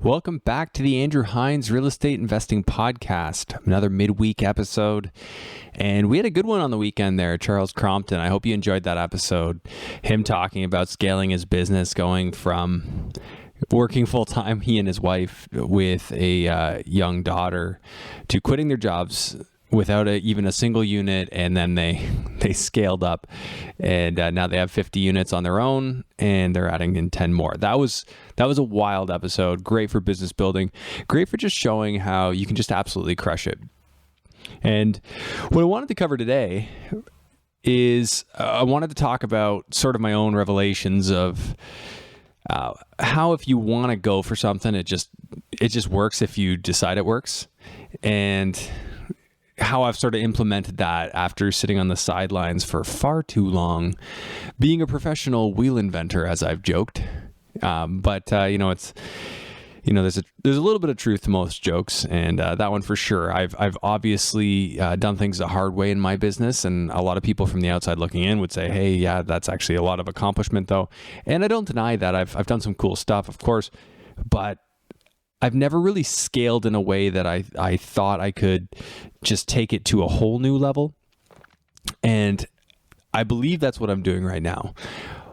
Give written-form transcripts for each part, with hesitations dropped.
Welcome back to the Andrew Hines Real Estate Investing Podcast, another midweek episode. And we had a good one on the weekend there, Charles Crompton. I hope you enjoyed that episode. Him talking about scaling his business, going from working full-time, he and his wife, with a young daughter, to quitting their jobs without even a single unit, and then they scaled up, and now they have 50 units on their own, and they're adding in 10 more. That was a wild episode. Great for business building. Great for just showing how you can just absolutely crush it. And what I wanted to cover today is I wanted to talk about sort of my own revelations of how if you want to go for something, it just works if you decide it works, and how I've sort of implemented that after sitting on the sidelines for far too long, being a professional wheel inventor, as I've joked. But there's a little bit of truth to most jokes, and that one for sure. I've obviously done things the hard way in my business, and a lot of people from the outside looking in would say, "Hey, yeah, that's actually a lot of accomplishment, though." And I don't deny that. I've done some cool stuff, of course, but I've never really scaled in a way that I thought I could just take it to a whole new level. And I believe that's what I'm doing right now.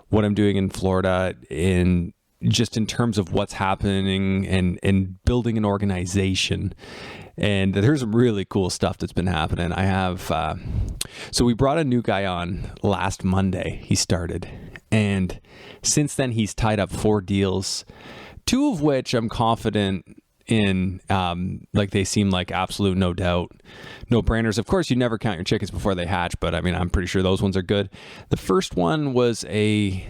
What I'm doing in Florida, in terms of what's happening and building an organization. And there's some really cool stuff that's been happening. I have, so we brought a new guy on last Monday. He started. And since then, he's tied up 4 deals, 2 of which I'm confident in, like they seem like absolute no doubt, no brainers. Of course, you never count your chickens before they hatch, but I mean, I'm pretty sure those ones are good. The first one was a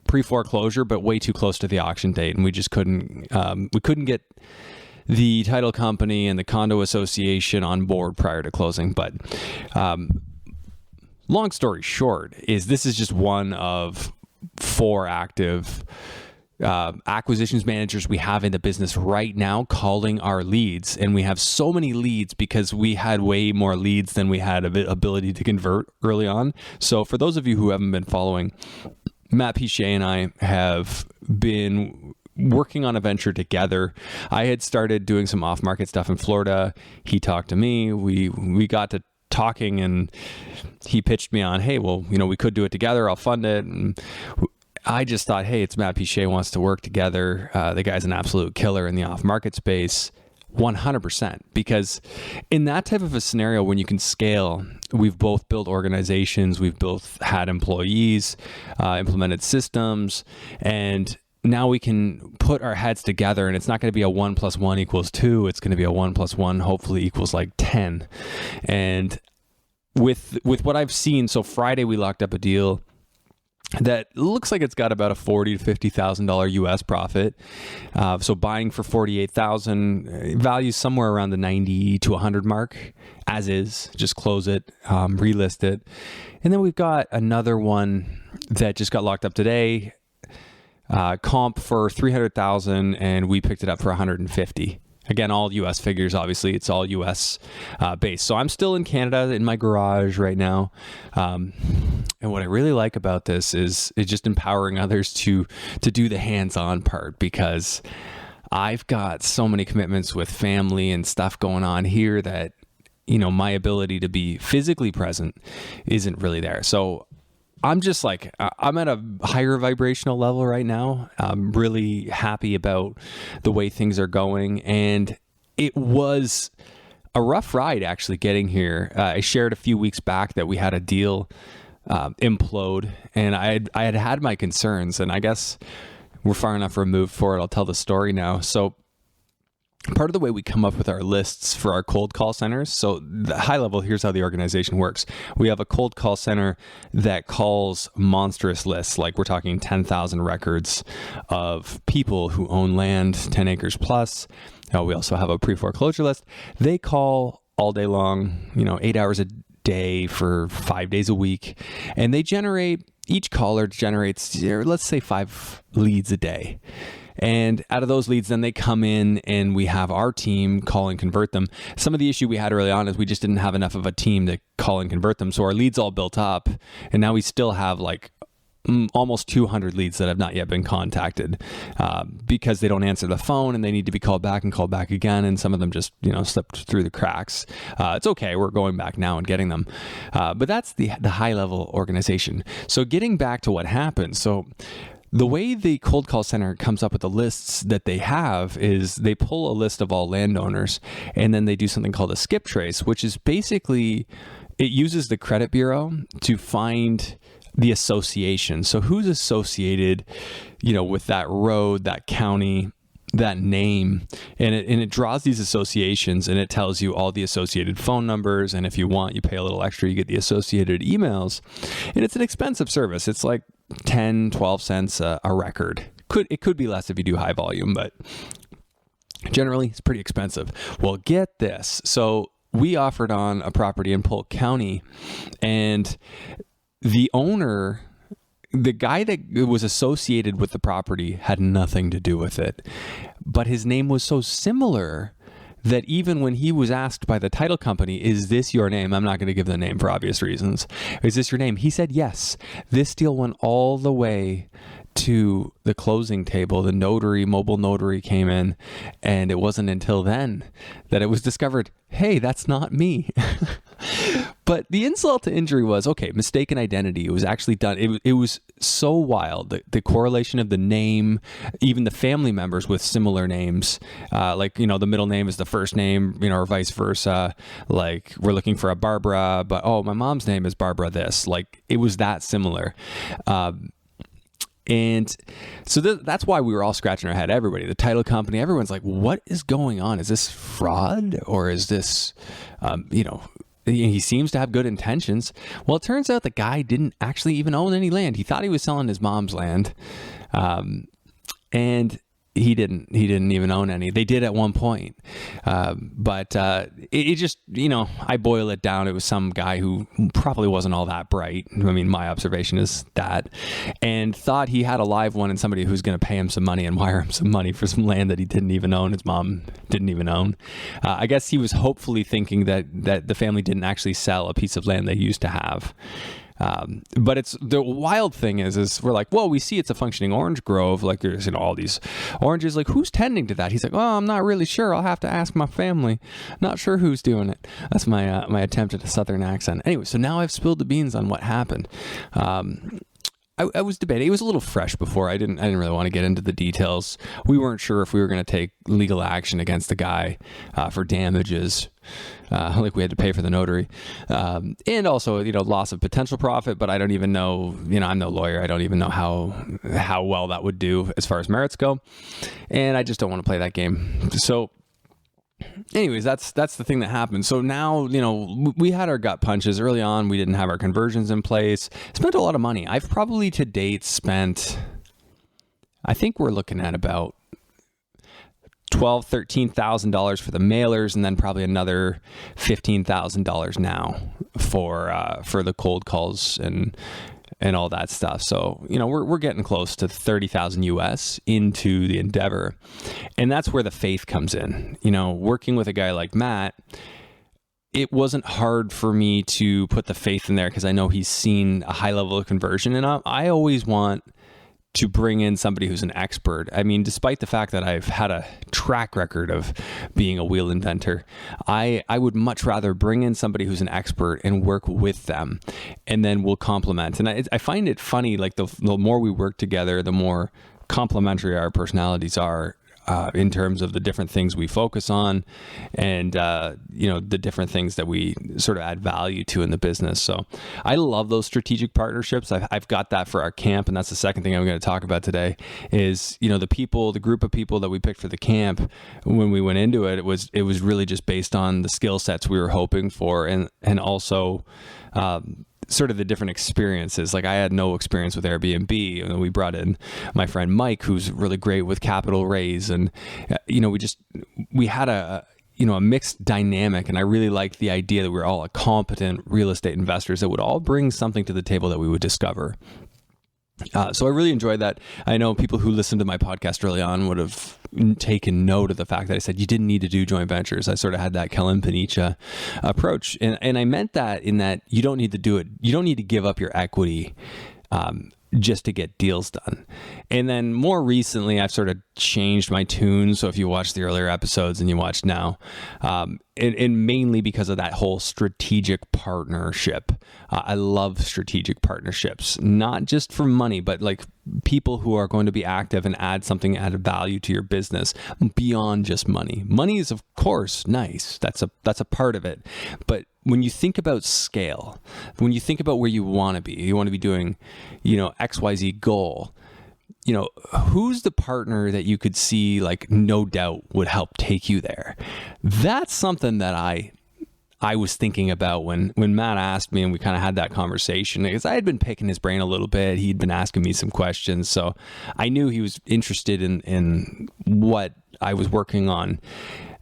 pre-foreclosure, but way too close to the auction date, and we just couldn't get the title company and the condo association on board prior to closing. But long story short, this is just one of 4 active acquisitions managers we have in the business right now calling our leads. And we have so many leads because we had way more leads than we had ability to convert early on. So for those of you who haven't been following, Matt Piche and I have been working on a venture together. I had started doing some off-market stuff in Florida. He talked to me. We got to talking, and he pitched me on, "Hey, well, we could do it together. I'll fund it." And I just thought, hey, it's Matt Piche wants to work together. The guy's an absolute killer in the off-market space, 100%. Because in that type of a scenario, when you can scale, we've both built organizations, we've both had employees, implemented systems, and now we can put our heads together, and it's not going to be a 1 + 1 = 2. It's going to be a 1 + 1 hopefully equals like 10. And with what I've seen, so Friday we locked up a deal that looks like it's got about a $40,000 to $50,000 US profit. So buying for $48,000, value somewhere around the 90 to 100 mark, as is. Just close it, relist it. And then we've got another one that just got locked up today, comp for $300,000, and we picked it up for $150,000. Again, all US figures, obviously. It's all US based. So I'm still in Canada in my garage right now. And what I really like about this is just empowering others to do the hands-on part, because I've got so many commitments with family and stuff going on here that, my ability to be physically present isn't really there. So I'm just I'm at a higher vibrational level right now. I'm really happy about the way things are going. And it was a rough ride actually getting here. I shared a few weeks back that we had a deal implode, and I had my concerns, and I guess we're far enough removed for it. I'll tell the story now. So part of the way we come up with our lists for our cold call centers, so the high level, here's how the organization works. We have a cold call center that calls monstrous lists, like we're talking 10,000 records of people who own land, 10 acres plus. We also have a pre-foreclosure list. They call all day long, 8 hours a day for 5 days a week, and each caller generates, let's say, 5 leads a day. And out of those leads, then they come in and we have our team call and convert them. Some of the issue we had early on is we just didn't have enough of a team to call and convert them. So our leads all built up, and now we still have like almost 200 leads that have not yet been contacted because they don't answer the phone and they need to be called back and called back again. And some of them just, slipped through the cracks. It's okay. We're going back now and getting them. But that's the high level organization. So getting back to what happened. So the way the cold call center comes up with the lists that they have is they pull a list of all landowners and then they do something called a skip trace, which is basically, it uses the credit bureau to find the association. So who's associated, with that road, that county, that name, and it draws these associations and it tells you all the associated phone numbers. And if you want, you pay a little extra, you get the associated emails. And it's an expensive service. It's like 10, 12 cents a record. It could be less if you do high volume, but generally it's pretty expensive. Well, get this. So we offered on a property in Polk County, and the owner, the guy that was associated with the property, had nothing to do with it. But his name was so similar that even when he was asked by the title company, is this your name? I'm not going to give the name for obvious reasons. Is this your name? He said yes. This deal went all the way to the closing table. The mobile notary came in, and it wasn't until then that it was discovered, hey, that's not me. But the insult to injury was, okay, mistaken identity. It was actually done. It was so wild. The correlation of the name, even the family members with similar names, the middle name is the first name, or vice versa. Like, we're looking for a Barbara, but, oh, my mom's name is Barbara this. Like, it was that similar. And so that's why we were all scratching our head. Everybody, the title company, everyone's like, what is going on? Is this fraud, or is this, he seems to have good intentions. Well, it turns out the guy didn't actually even own any land. He thought he was selling his mom's land. And he didn't even own any. They did at one point. But it just, I boil it down. It was some guy who probably wasn't all that bright. I mean, my observation is that, and thought he had a live one and somebody who's going to pay him some money and wire him some money for some land that he didn't even own. His mom didn't even own. I guess he was hopefully thinking that the family didn't actually sell a piece of land they used to have. But it's the wild thing is we're like, well, we see it's a functioning orange grove. Like, there's all these oranges. Like, who's tending to that? He's like, well, I'm not really sure. I'll have to ask my family. Not sure who's doing it. That's my my attempt at a southern accent. Anyway, so now I've spilled the beans on what happened. I was debating. It was a little fresh before. I didn't really want to get into the details. We weren't sure if we were going to take legal action against the guy for damages, like we had to pay for the notary, and also loss of potential profit. But I don't even know. I'm no lawyer. I don't even know how well that would do as far as merits go, and I just don't want to play that game. So, anyways, that's the thing that happened. So now, we had our gut punches early on. We didn't have our conversions in place. Spent a lot of money. I've probably to date spent, I think we're looking at about $12,000-$13,000 for the mailers, and then probably another $15,000 now for the cold calls and all that stuff. So, we're getting close to 30,000 US into the endeavor. And that's where the faith comes in. Working with a guy like Matt, it wasn't hard for me to put the faith in there because I know he's seen a high level of conversion. And I always want to bring in somebody who's an expert. I mean, despite the fact that I've had a track record of being a wheel inventor, I would much rather bring in somebody who's an expert and work with them, and then we'll complement. And I find it funny, like the more we work together, the more complementary our personalities are. In terms of the different things we focus on and, the different things that we sort of add value to in the business. So I love those strategic partnerships. I've got that for our camp. And that's the second thing I'm going to talk about today is, the group of people that we picked for the camp when we went into it, it was really just based on the skill sets we were hoping for and also, sort of the different experiences. Like, I had no experience with Airbnb, and we brought in my friend Mike, who's really great with capital raise, and we had a mixed dynamic, and I really liked the idea that we were all competent real estate investors that would all bring something to the table that we would discover. So I really enjoyed that. I know people who listened to my podcast early on would have taken note of the fact that I said you didn't need to do joint ventures. I sort of had that Kellen Panicha approach. And I meant that in that you don't need to do it. You don't need to give up your equity just to get deals done. And then more recently, I've sort of changed my tune. So if you watch the earlier episodes and you watch now, and mainly because of that whole strategic partnership. I love strategic partnerships, not just for money, but like people who are going to be active and add something, add value to your business beyond just money. Money is, of course, nice. That's a part of it. But when you think about scale, when you think about where you want to be doing, XYZ goal, who's the partner that you could see, like, no doubt would help take you there? That's something that I was thinking about when Matt asked me, and we kind of had that conversation, because I had been picking his brain a little bit. He'd been asking me some questions. So I knew he was interested in what I was working on.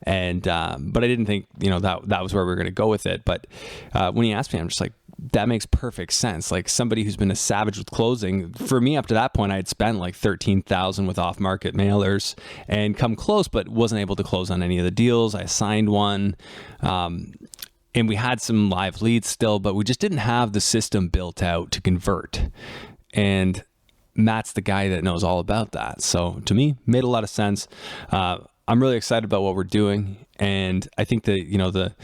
And, but I didn't think, that was where we were going to go with it. But, when he asked me, I'm just like, that makes perfect sense. Like, somebody who's been a savage with closing, for me, up to that point, I had spent like $13,000 with off-market mailers and come close, but wasn't able to close on any of the deals. I signed one, and we had some live leads still, but we just didn't have the system built out to convert. And Matt's the guy that knows all about that. So to me, made a lot of sense. I'm really excited about what we're doing. And I think that,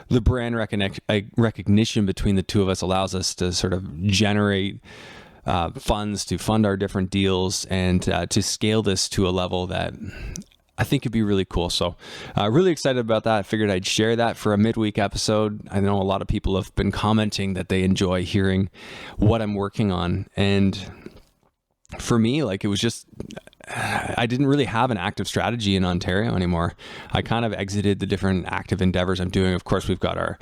the brand recognition between the two of us allows us to sort of generate funds to fund our different deals and to scale this to a level that I think could be really cool. So really excited about that. I figured I'd share that for a midweek episode. I know a lot of people have been commenting that they enjoy hearing what I'm working on. And for me, like, it was just, I didn't really have an active strategy in Ontario anymore. I kind of exited the different active endeavors I'm doing. Of course, we've got our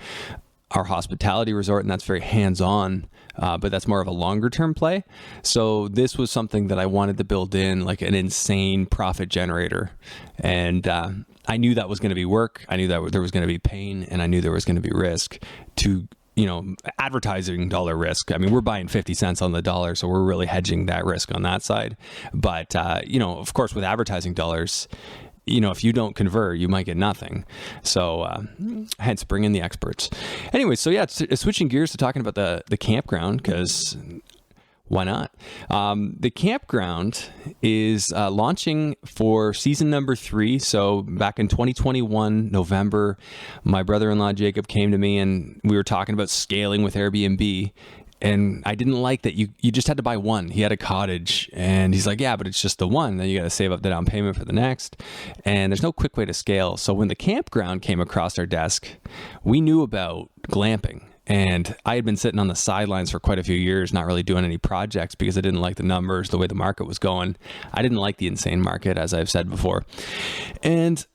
hospitality resort, and that's very hands-on, but that's more of a longer-term play. So this was something that I wanted to build in, like an insane profit generator. And I knew that was going to be work. I knew that there was going to be pain, and I knew there was going to be risk to, advertising dollar risk. I mean, we're buying 50 cents on the dollar, so we're really hedging that risk on that side. But, of course, with advertising dollars, if you don't convert, you might get nothing. So hence bring in the experts. Anyway, so yeah, switching gears to talking about the campground, because why not? The campground is launching for season number 3. So back in 2021, November, my brother-in-law, Jacob, came to me and we were talking about scaling with Airbnb. And I didn't like that you just had to buy one. He had a cottage and he's like, yeah, but it's just the one. Then you got to save up the down payment for the next. And there's no quick way to scale. So when the campground came across our desk, we knew about glamping. And I had been sitting on the sidelines for quite a few years, not really doing any projects because I didn't like the numbers, the way the market was going. I didn't like the insane market, as I've said before. And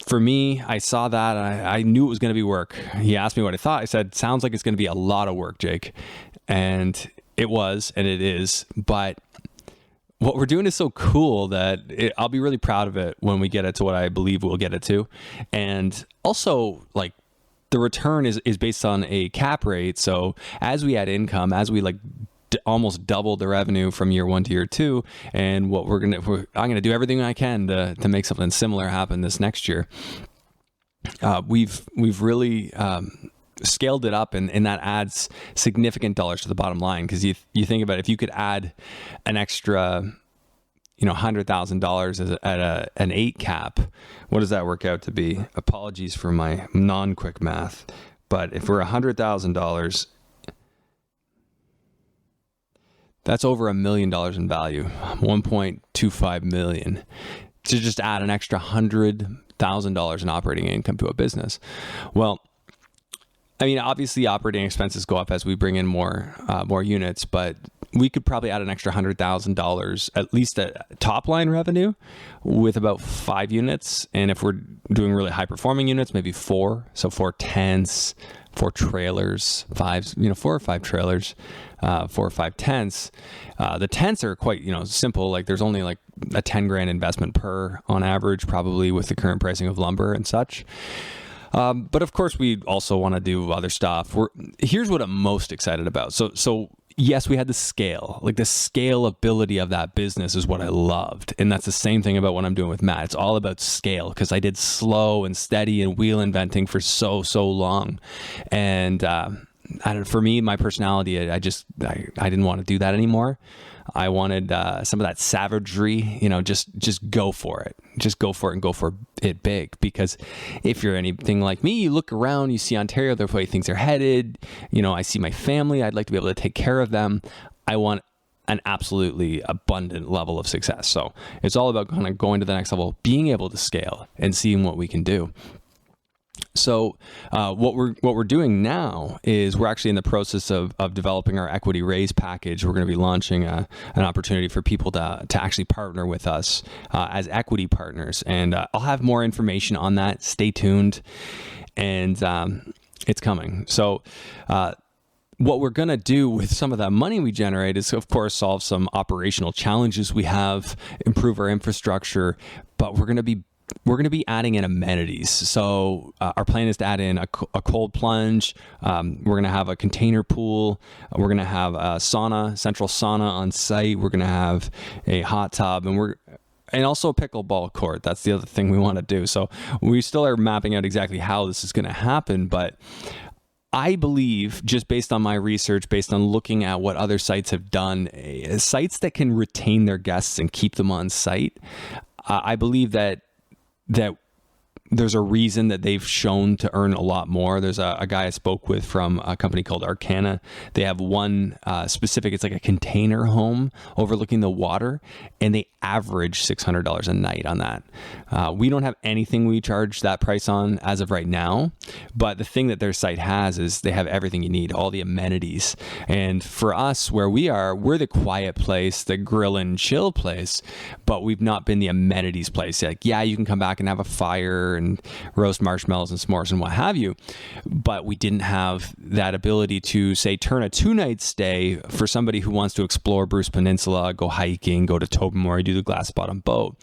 for me, I saw that and I knew it was going to be work. He asked me what I thought. I said, sounds like it's going to be a lot of work, Jake. And it was, and it is. But what we're doing is so cool that I'll be really proud of it when we get it to what I believe we'll get it to. And also, like, the return is based on a cap rate. So as we add income, as we almost double the revenue from year 1 to year 2, and I'm gonna do everything I can to make something similar happen this next year. We've really scaled it up, and that adds significant dollars to the bottom line. Because you think about it, if you could add an extra $100,000 at an 8 cap, what does that work out to be? Apologies for my non-quick math, but if we're $100,000, that's over $1 million in value, 1.25 million, to just add an extra $100,000 in operating income to a business. Well, I mean, obviously operating expenses go up as we bring in more units, but we could probably add an extra $100,000 at least at top line revenue with about 5 units. And if we're doing really high performing units, maybe 4. So 4 tents, 4 trailers, 4 or 5 trailers, 4 or 5 tents. The tents are quite, simple. Like, there's only like a $10,000 investment per on average, probably with the current pricing of lumber and such. But of course, we also want to do other stuff. Here's what I'm most excited about. So yes, we had the scale, like the scalability of that business is what I loved. And that's the same thing about what I'm doing with Matt. It's all about scale, because I did slow and steady and wheel inventing for so long. And for me, my personality, I didn't want to do that anymore. I wanted some of that savagery, just go for it. Just go for it and go for it big. Because if you're anything like me, you look around, you see Ontario, the way things are headed. I see my family. I'd like to be able to take care of them. I want an absolutely abundant level of success. So it's all about kind of going to the next level, being able to scale and seeing what we can do. So what we're doing now is we're actually in the process of developing our equity raise package. We're going to be launching an opportunity for people to actually partner with us as equity partners. And I'll have more information on that. Stay tuned. And it's coming. So what we're going to do with some of that money we generate is, of course, solve some operational challenges we have, improve our infrastructure, but we're going to be adding in amenities. So our plan is to add in a cold plunge. We're going to have a container pool. We're going to have a central sauna on site. We're going to have a hot tub, and also a pickleball court. That's the other thing we want to do. So we still are mapping out exactly how this is going to happen, but I believe, just based on my research, based on looking at what other sites have done, sites that can retain their guests and keep them on site, I believe that there's a reason that they've shown to earn a lot more. There's a guy I spoke with from a company called Arcana. They have one specific, it's like a container home overlooking the water, and they average $600 a night on that. We don't have anything we charge that price on as of right now, but the thing that their site has is they have everything you need, all the amenities. And for us, where we are, we're the quiet place, the grill and chill place, but we've not been the amenities place. Like, yeah, you can come back and have a fire and roast marshmallows and s'mores and what have you, but we didn't have that ability to, say, turn a 2-night stay for somebody who wants to explore Bruce Peninsula, go hiking, go to Tobermory, do the glass bottom boat.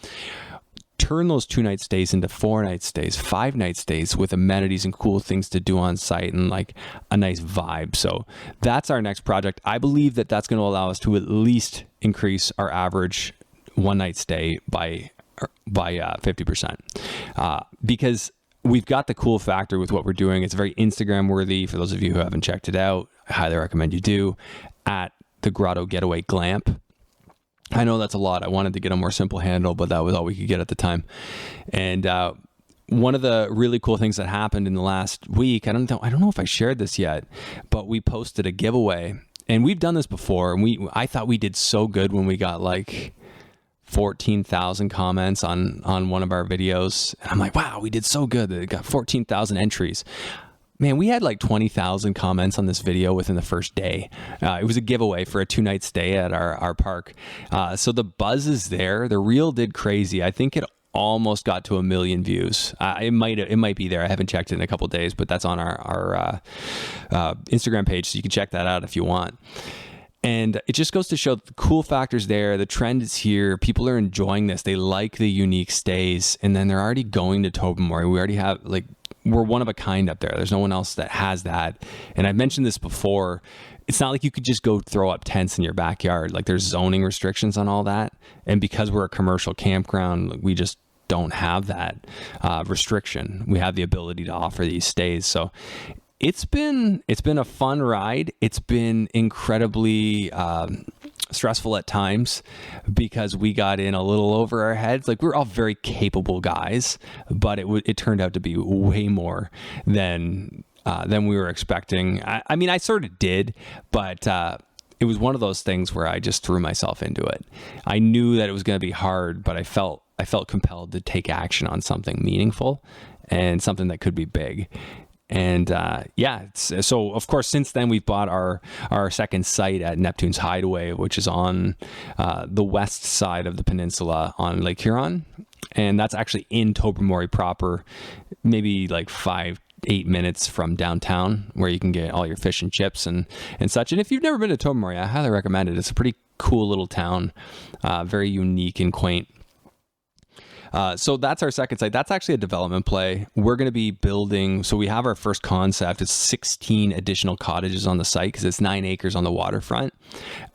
Turn those 2-night stays into 4-night stays, 5-night stays with amenities and cool things to do on site and like a nice vibe. So that's our next project. I believe that that's going to allow us to at least increase our average 1-night stay by 50%, because we've got the cool factor with what we're doing. It's very Instagram worthy. For those of you who haven't checked it out, I highly recommend you do, at the Grotto Getaway Glamp. I know that's a lot. I wanted to get a more simple handle, but that was all we could get at the time. And one of the really cool things that happened in the last week, I don't know if I shared this yet, but we posted a giveaway, and we've done this before. And I thought we did so good when we got like 14,000 comments on one of our videos. And I'm like, wow, we did so good that it got 14,000 entries. Man, we had like 20,000 comments on this video within the first day. It was a giveaway for a 2-night stay at our park. So the buzz is there. The reel did crazy. I think it almost got to 1 million views. It might be there. I haven't checked it in a couple of days, but that's on our Instagram page, so you can check that out if you want. And it just goes to show the cool factors there. The trend is here. People are enjoying this. They like the unique stays, and then they're already going to Tobermory. We already have, like, we're one of a kind up there. There's no one else that has that. And I've mentioned this before. It's not like you could just go throw up tents in your backyard. Like, there's zoning restrictions on all that. And because we're a commercial campground, we just don't have that restriction. We have the ability to offer these stays. So it's been a fun ride. It's been incredibly stressful at times because we got in a little over our heads. Like, we're all very capable guys, but it turned out to be way more than we were expecting. I mean, I sort of did, but it was one of those things where I just threw myself into it. I knew that it was going to be hard, but I felt compelled to take action on something meaningful and something that could be big. And so of course, since then we've bought our second site at Neptune's Hideaway, which is on the west side of the peninsula on Lake Huron. And that's actually in Tobermory proper, maybe like 5-8 minutes from downtown, where you can get all your fish and chips and such. And if you've never been to Tobermory, I highly recommend it. It's a pretty cool little town, very unique and quaint. So that's our second site. That's actually a development play. We're going to be building. So we have our first concept. It's 16 additional cottages on the site because it's 9 acres on the waterfront.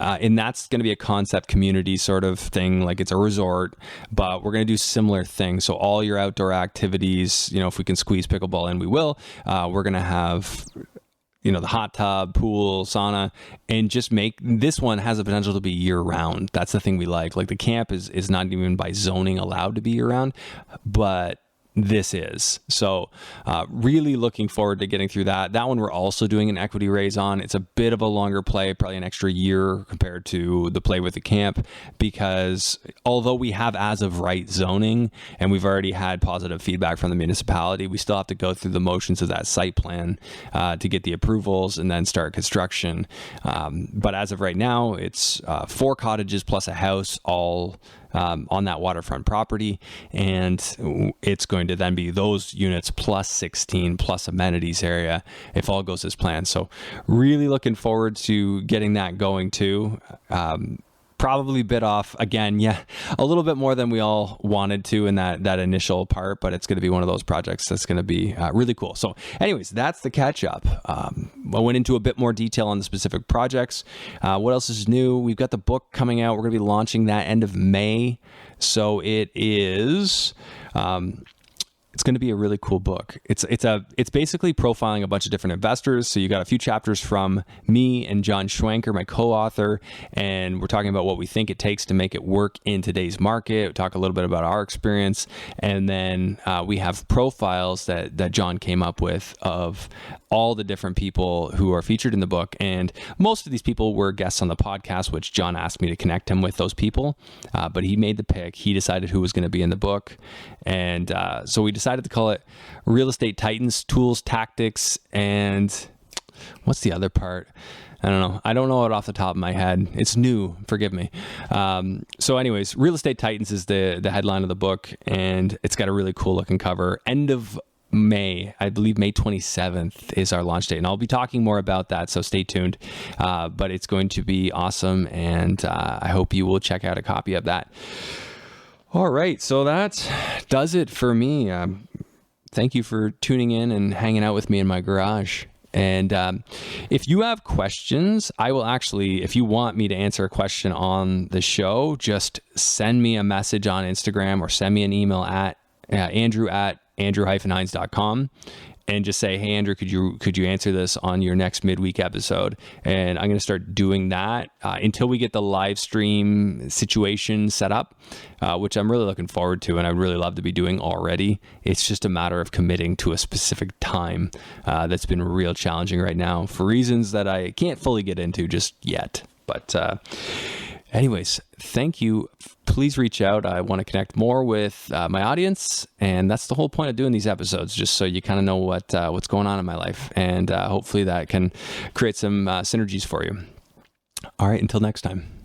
And that's going to be a concept community sort of thing. Like, it's a resort, but we're going to do similar things. So all your outdoor activities, if we can squeeze pickleball in, we will. We're going to have the hot tub, pool, sauna, and just make this one has the potential to be year round. That's the thing we like. Like the camp is not even by zoning allowed to be year round, but this is. So really looking forward to getting through that. That one we're also doing an equity raise on. It's a bit of a longer play, probably an extra year compared to the play with the camp, because although we have as of right zoning and we've already had positive feedback from the municipality, we still have to go through the motions of that site plan to get the approvals and then start construction. But as of right now, it's 4 cottages plus a house, all on that waterfront property, and it's going to then be those units plus 16 plus amenities area if all goes as planned. So really looking forward to getting that going too. Probably bit off again, a little bit more than we all wanted to in that initial part, but it's going to be one of those projects that's going to be really cool. So anyways, that's the catch up. I went into a bit more detail on the specific projects. What else is new? We've got the book coming out. We're going to be launching that end of May. So it is, it's going to be a really cool book. It's basically profiling a bunch of different investors. So you got a few chapters from me and John Schwenker, my co-author, and we're talking about what we think it takes to make it work in today's market. We talk a little bit about our experience, and then we have profiles that John came up with of all the different people who are featured in the book. And most of these people were guests on the podcast, which John asked me to connect him with those people. But he made the pick. He decided who was going to be in the book. And so we decided to call it Real Estate Titans, Tools, Tactics, and what's the other part? I don't know. I don't know it off the top of my head. It's new. Forgive me. So anyways, Real Estate Titans is the headline of the book, and it's got a really cool looking cover. End of May, I believe May 27th is our launch date, and I'll be talking more about that, so stay tuned. But it's going to be awesome, and I hope you will check out a copy of that. All right, so that does it for me. Thank you for tuning in and hanging out with me in my garage. And if you have questions, I will actually, if you want me to answer a question on the show, just send me a message on Instagram or send me an email at andrew@andrew-hines.com and just say, hey, Andrew, could you answer this on your next midweek episode? And I'm going to start doing that until we get the live stream situation set up, which I'm really looking forward to, and I'd really love to be doing already. It's just a matter of committing to a specific time that's been real challenging right now for reasons that I can't fully get into just yet. But anyways, thank you. Please reach out. I want to connect more with my audience, and that's the whole point of doing these episodes, just so you kind of know what's going on in my life, and hopefully that can create some synergies for you. All right, until next time.